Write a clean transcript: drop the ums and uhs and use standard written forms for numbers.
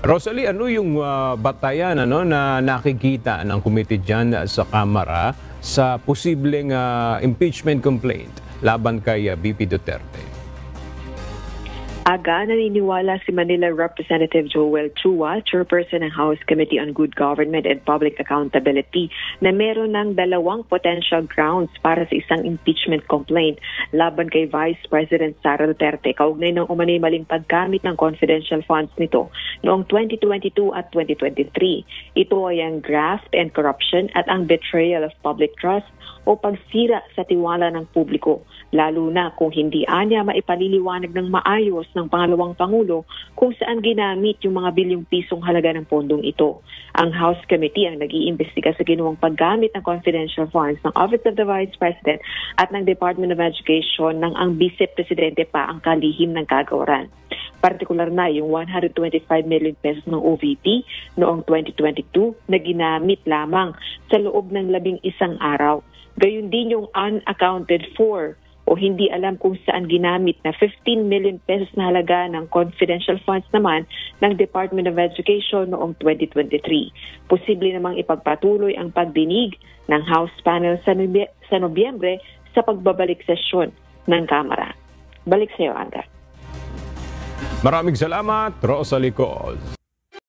Rosalie, ano yung batayan na nakikita ng committee dyan sa Kamara sa posibleng impeachment complaint laban kay BP Duterte? Aga, naniniwala si Manila Representative Joel Chua, chairperson ng House Committee on Good Government and Public Accountability, na meron ng dalawang potential grounds para sa isang impeachment complaint laban kay Vice President Sara Duterte kaugnay ng umano'y maling paggamit ng confidential funds nito noong 2022 at 2023. Ito ay ang graft and corruption at ang betrayal of public trust o pagsira sa tiwala ng publiko, lalo na kung hindi anya maipaliliwanag ng maayos ng pangalawang Pangulo kung saan ginamit yung mga bilyong pisong halaga ng pondong ito. Ang House Committee ang nag-iimbestiga sa ginawang paggamit ng confidential funds ng Office of the Vice President at ng Department of Education nang ang Vice Presidente pa ang kalihim ng kagawaran. Partikular na yung 125 million pesos ng OVP noong 2022 na ginamit lamang sa loob ng 11 araw. Gayun din yung unaccounted for o hindi alam kung saan ginamit na 15 million pesos na halaga ng confidential funds naman ng Department of Education noong 2023. Posible namang ipagpatuloy ang pagdinig ng House panel sa Nobyembre sa pagbabalik sesyon ng Kamara. Balik sa iyo, Anda. Maraming salamat, Rosalie Coz.